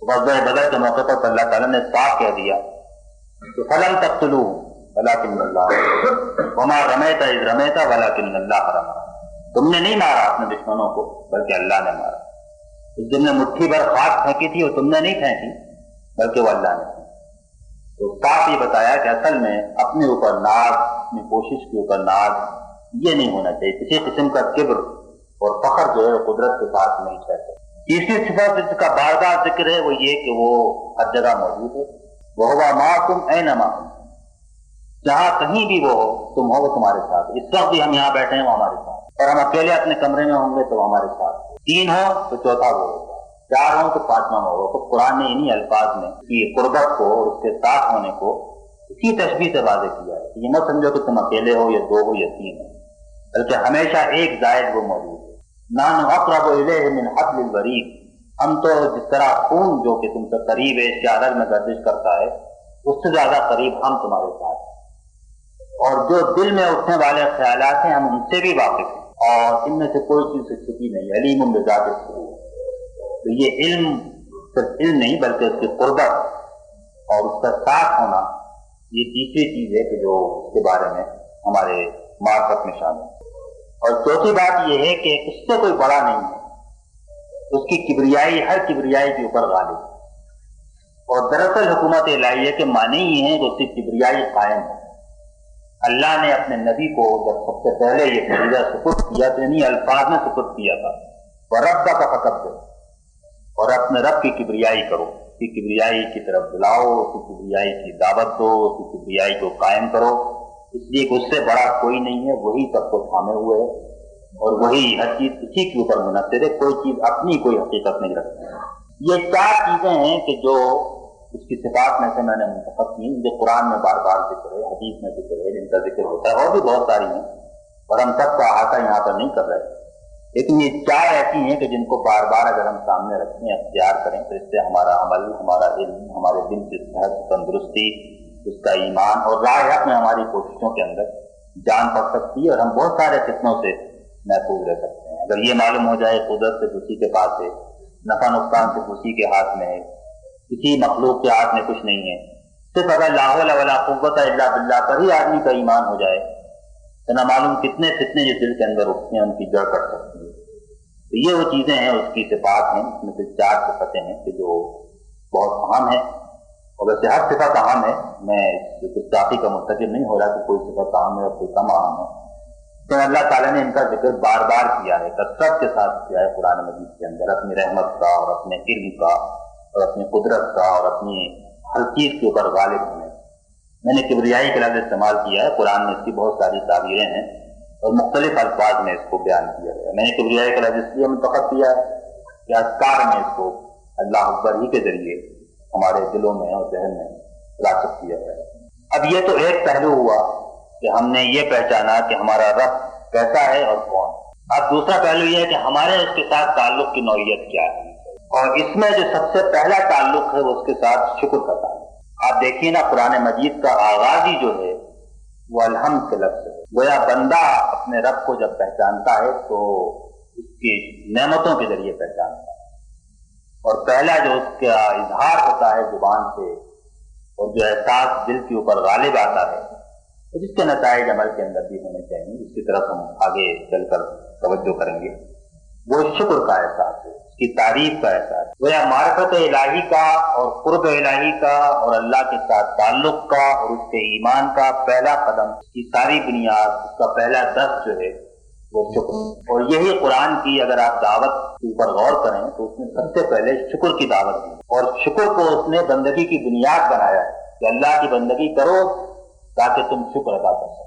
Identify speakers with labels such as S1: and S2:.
S1: غزوہ بدر کے موقع پر اللہ تعالیٰ نے صاف کہہ دیا کہ فلم تقتلوہ ولکن اللہ وما رمیت اذ رمیت ولکن اللہ رمی، تم نے نہیں مارا اپنے دشمنوں کو بلکہ اللہ نے مارا۔ اس دن نے مٹھی بھر خاک پھینکی تھی وہ تم نے نہیں پھینکی بلکہ وہ اللہ نے پھینکی۔ تو صاف یہ بتایا کہ اصل میں اپنے اوپر ناز، اپنی کوشش کے اوپر ناز یہ نہیں ہونا چاہیے، کسی قسم کا کبر اور فخر جو ہے قدرت کے ساتھ نہیں ٹھہرتا۔ تیسری صفت جس کا بار بار ذکر ہے وہ یہ کہ وہ ہر جگہ موجود ہے، وَهُوَ مَعَكُمْ أَيْنَمَا كُنتُمْ، جہاں کہیں بھی وہ ہو تم ہو وہ تمہارے ساتھ۔ اس وقت بھی ہم یہاں بیٹھے ہیں وہ ہمارے ساتھ، اور ہم اکیلے اپنے کمرے میں ہوں گے تو ہمارے ساتھ، تین ہو تو چوتھا وہ ہوگا، چار ہوں تو پانچواں ہوگا۔ تو قرآن نے انہی الفاظ میں کہ قربت کو اور اس کے ساتھ ہونے کو اسی تشبیہ سے واضح کیا ہے۔ یہ مت سمجھو کہ تم اکیلے ہو یا دو ہو یا تین ہو، بلکہ ہمیشہ ایک زائد وہ موجود ہے۔ نحن اقرب الیہ من حبل الورید، ہم تو جس طرح خون جو کہ تم سے قریب ہے، اس کے عدد میں گردش کرتا ہے، اس سے زیادہ قریب ہم تمہارے ساتھ ہیں، اور جو دل میں اٹھنے والے خیالات ہیں ہم ان سے بھی واقف ہیں، اور ان میں سے کوئی چیز سے چھپی نہیں، علیم بذات الصدور۔ تو یہ علم صرف علم نہیں بلکہ اس کی قربت اور اس کا ساتھ ہونا، یہ تیسری چیز ہے کہ جو اس کے بارے میں ہمارے معرفت میں شامل ہے۔ اور چوتھی بات یہ ہے کہ اس سے کوئی بڑا نہیں ہے، اس کی کبریائی ہر کبریائی کے اوپر غالب ہے۔ اور دراصل حکومت الہیہ کے معنی یہ ہے کہ اس کی کبریائی قائم ہے۔ اللہ نے اپنے نبی کو جب سب سے پہلے یہ فریضہ سپرد کیا تو انہی الفاظ میں سپرد کیا تھا، وَرَبَّكَ فَكَبِّرْ، اور اپنے رب کی کبریائی کرو، اس کی کبریائی کی طرف بلاؤ، اس کی کبریائی کی دعوت دو، اس کی کبریائی کو قائم کرو، اس لیے کہ اس سے بڑا کوئی نہیں ہے، وہی سب کو تھامے ہوئے ہے، اور وہی ہر چیز اسی کے اوپر منحصر ہے، کوئی چیز اپنی کوئی حقیقت نہیں رکھتی۔ یہ چار چیزیں ہیں کہ جو اس کی صفات میں سے میں نے منتخب کی، جو قرآن میں بار بار ذکر ہے، حدیث میں ذکر ہے، جن کا ذکر ہوتا ہے، اور بھی بہت ساری ہیں اور ہم سب کا احاطہ یہاں پر نہیں کر رہے، لیکن یہ چار ایسی ہیں کہ جن کو بار بار اگر ہم سامنے رکھیں، اختیار کریں، تو اس سے ہمارا عمل، ہمارا علم، ہمارے دل کی صحت، تندرستی، اس کا ایمان اور راہ حق میں ہماری کوششوں کے اندر جان پڑ سکتی ہے، اور ہم بہت سارے فتنوں سے محفوظ رہ سکتے ہیں۔ اگر یہ معلوم ہو جائے قدرت سے اسی کے پاس ہے، نفع نقصان سے اسی کے ہاتھ میں ہے، کسی مخلوق کے ہاتھ میں کچھ نہیں ہے، صرف اگر لا حول ولا قوت الا باللہ پر ہی آدمی کا ایمان ہو جائے تو نہ معلوم کتنے فتنے جو دل کے اندر اٹھتے ہیں ان کی جڑ کٹ سکتی ہے۔ تو یہ وہ چیزیں ہیں، اس کی صفات ہیں، اس میں سے چار صفتیں ہیں کہ جو بہت اہم ہیں، اور ویسے ہر صفت اہم ہے، میں گستاخی کا مرتکب نہیں ہو رہا کہ کوئی صفت اہم ہے اور کوئی کم اہم ہے، تو اللہ تعالیٰ نے ان کا ذکر بار بار کیا ہے، کثرت کے ساتھ کیا ہے قرآن مجید کے اندر، اپنی رحمت کا اور اپنے علم کا اور اپنی قدرت کا اور اپنی ہر چیز کے اوپر غالب ہونے۔ میں نے کبریائی کا لفظ استعمال کیا ہے، قرآن میں اس کی بہت ساری تعبیریں ہیں اور مختلف الفاظ میں اس کو بیان کیا ہے۔ میں نے کبریائی کا لفظ اس لیے منتخب کیا ہے کہ اذکار میں اس کو اللہ اکبر ہی کے ذریعے ہمارے دلوں میں اور ذہن میں راسخ کیا ہے۔ اب یہ تو ایک پہلو ہوا کہ ہم نے یہ پہچانا کہ ہمارا رب کیسا ہے اور کون۔ اب دوسرا پہلو یہ ہے کہ ہمارے اس کے ساتھ تعلق کی نوعیت کیا ہے، اور اس میں جو سب سے پہلا تعلق ہے وہ اس کے ساتھ شکر کا تعلق۔ آپ دیکھیے نا، قرآن مجید کا آغاز ہی جو ہے وہ الحمد کے لفظ ہے۔ گویا بندہ اپنے رب کو جب پہچانتا ہے تو اس کی نعمتوں کے ذریعے پہچانتا ہے، اور پہلا جو اس کا اظہار ہوتا ہے زبان سے اور جو احساس دل کے اوپر غالب آتا ہے، جس کے نتائج عمل کے اندر بھی ہونے چاہیے، جس کی طرف ہم آگے چل کر توجہ کریں گے، وہ شکر کا احساس ہے، اس کی تعریف کا احساس ہے۔ وہ معرفت الہی کا اور قرب الہی کا اور اللہ کے ساتھ تعلق کا اور اس کے ایمان کا پہلا قدم، اس کی ساری بنیاد، اس کا پہلا درس جو ہے وہ شکر ہے۔ اور یہی قرآن کی اگر آپ دعوت کے اوپر غور کریں تو اس نے سب سے پہلے شکر کی دعوت دی، اور شکر کو اس نے بندگی کی بنیاد بنایا ہے کہ اللہ کی بندگی کرو تاکہ تم شکر ادا کر سکو۔